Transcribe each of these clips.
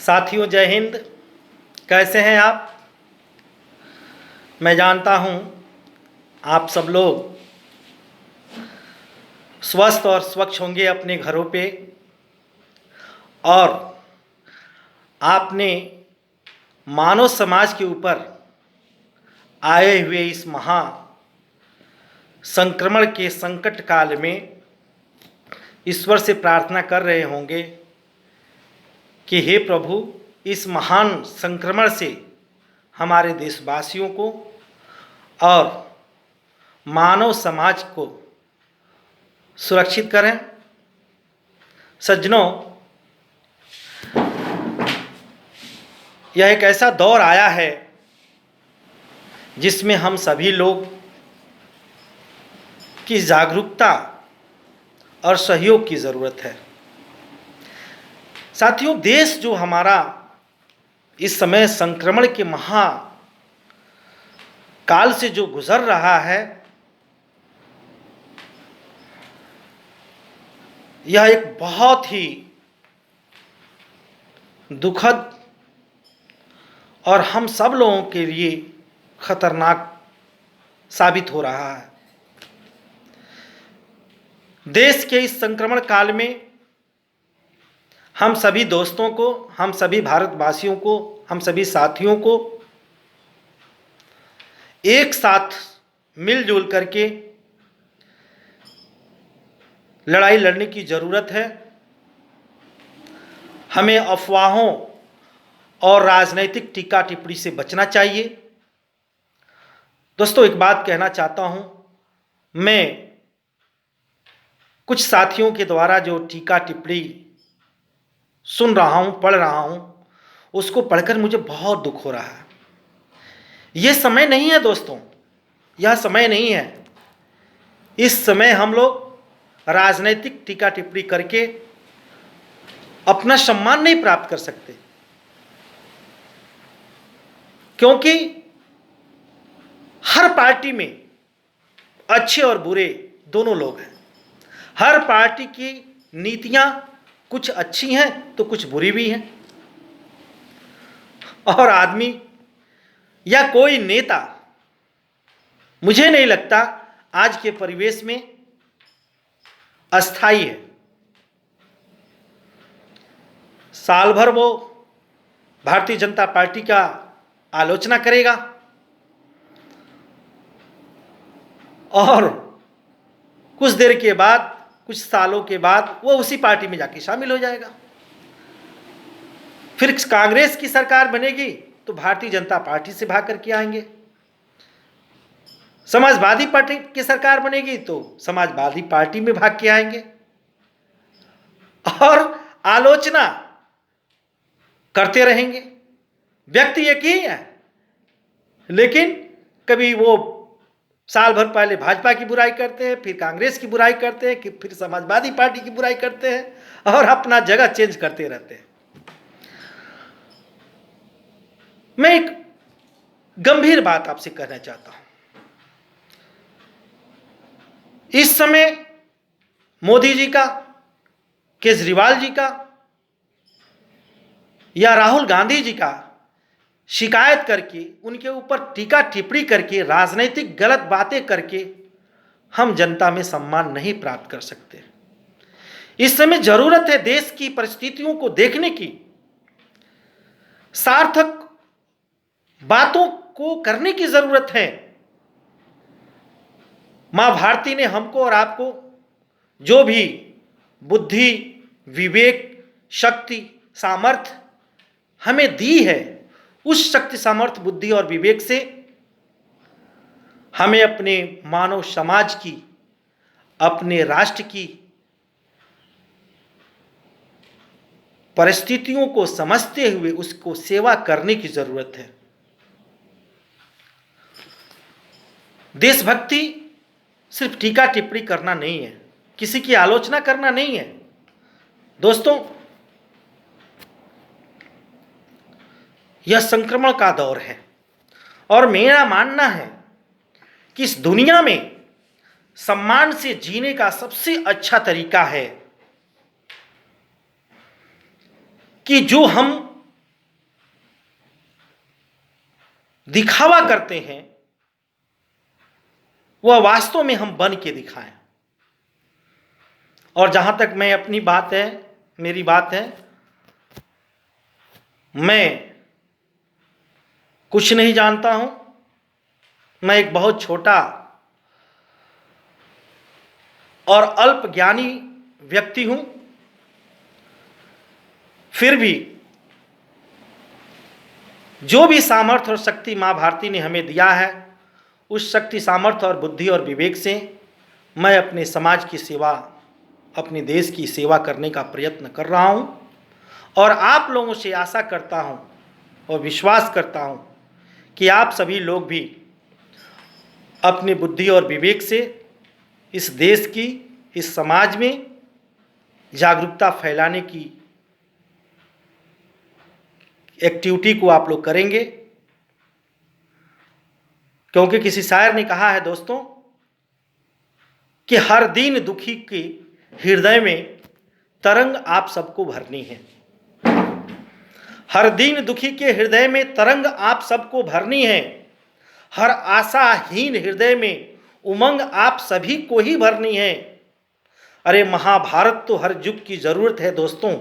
साथियों, जय हिंद। कैसे हैं आप? मैं जानता हूं आप सब लोग स्वस्थ और स्वच्छ होंगे अपने घरों पे, और आपने मानव समाज के ऊपर आए हुए इस महा संक्रमण के संकट काल में ईश्वर से प्रार्थना कर रहे होंगे कि हे प्रभु, इस महान संक्रमण से हमारे देशवासियों को और मानव समाज को सुरक्षित करें। सज्जनों, यह एक ऐसा दौर आया है जिसमें हम सभी लोग की जागरूकता और सहयोग की ज़रूरत है। साथियों, देश जो हमारा इस समय संक्रमण के महा काल से जो गुजर रहा है, यह एक बहुत ही दुखद और हम सब लोगों के लिए खतरनाक साबित हो रहा है। देश के इस संक्रमण काल में हम सभी दोस्तों को, हम सभी भारतवासियों को, हम सभी साथियों को एक साथ मिलजुल करके लड़ाई लड़ने की ज़रूरत है। हमें अफवाहों और राजनीतिक टीका टिप्पणी से बचना चाहिए। दोस्तों, एक बात कहना चाहता हूं, मैं कुछ साथियों के द्वारा जो टीका टिप्पणी सुन रहा हूं, पढ़ रहा हूं, उसको पढ़कर मुझे बहुत दुख हो रहा है। यह समय नहीं है दोस्तों, यह समय नहीं है। इस समय हम लोग राजनीतिक टीका टिप्पणी करके अपना सम्मान नहीं प्राप्त कर सकते, क्योंकि हर पार्टी में अच्छे और बुरे दोनों लोग हैं। हर पार्टी की नीतियां कुछ अच्छी हैं तो कुछ बुरी भी हैं, और आदमी या कोई नेता, मुझे नहीं लगता आज के परिवेश में अस्थाई है। साल भर वो भारतीय जनता पार्टी का आलोचना करेगा और कुछ देर के बाद, कुछ सालों के बाद वो उसी पार्टी में जाके शामिल हो जाएगा। फिर कांग्रेस की सरकार बनेगी तो भारतीय जनता पार्टी से भाग करके आएंगे। समाजवादी पार्टी की सरकार बनेगी तो समाजवादी पार्टी में भाग के आएंगे और आलोचना करते रहेंगे। व्यक्ति एक ही है, लेकिन कभी वो साल भर पहले भाजपा की बुराई करते हैं, फिर कांग्रेस की बुराई करते हैं, फिर समाजवादी पार्टी की बुराई करते हैं और अपना जगह चेंज करते रहते हैं। मैं एक गंभीर बात आपसे कहना चाहता हूं। इस समय मोदी जी का, केजरीवाल जी का या राहुल गांधी जी का शिकायत करके, उनके ऊपर टीका टिप्पणी करके, राजनीतिक गलत बातें करके हम जनता में सम्मान नहीं प्राप्त कर सकते। इस समय जरूरत है देश की परिस्थितियों को देखने की, सार्थक बातों को करने की जरूरत है। मां भारती ने हमको और आपको जो भी बुद्धि, विवेक, शक्ति, सामर्थ्य हमें दी है, उस शक्ति, सामर्थ्य, बुद्धि और विवेक से हमें अपने मानव समाज की, अपने राष्ट्र की परिस्थितियों को समझते हुए उसको सेवा करने की जरूरत है। देशभक्ति सिर्फ टीका टिप्पणी करना नहीं है, किसी की आलोचना करना नहीं है। दोस्तों, यह संक्रमण का दौर है और मेरा मानना है कि इस दुनिया में सम्मान से जीने का सबसे अच्छा तरीका है कि जो हम दिखावा करते हैं वह वास्तव में हम बन के दिखाएं। और जहां तक मैं अपनी बात है, मेरी बात है, मैं कुछ नहीं जानता हूं। मैं एक बहुत छोटा और अल्प ज्ञानी व्यक्ति हूं। फिर भी जो भी सामर्थ्य और शक्ति मां भारती ने हमें दिया है, उस शक्ति, सामर्थ्य और बुद्धि और विवेक से मैं अपने समाज की सेवा, अपने देश की सेवा करने का प्रयत्न कर रहा हूं। और आप लोगों से आशा करता हूं और विश्वास करता हूं कि आप सभी लोग भी अपनी बुद्धि और विवेक से इस देश की, इस समाज में जागरूकता फैलाने की एक्टिविटी को आप लोग करेंगे। क्योंकि किसी शायर ने कहा है दोस्तों कि हर दीन दुखी के हृदय में तरंग आप सबको भरनी है। हर दीन दुखी के हृदय में तरंग आप सबको भरनी है। हर आशाहीन हृदय में उमंग आप सभी को ही भरनी है। अरे महाभारत तो हर युग की जरूरत है दोस्तों,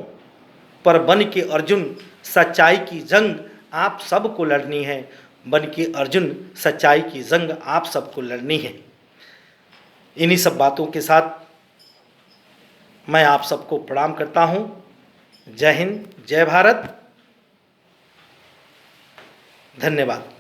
पर बन के अर्जुन सच्चाई की जंग आप सबको लड़नी है। बन के अर्जुन सच्चाई की जंग आप सबको लड़नी है। इन्हीं सब बातों के साथ मैं आप सबको प्रणाम करता हूं। जय हिंद, जय भारत, धन्यवाद।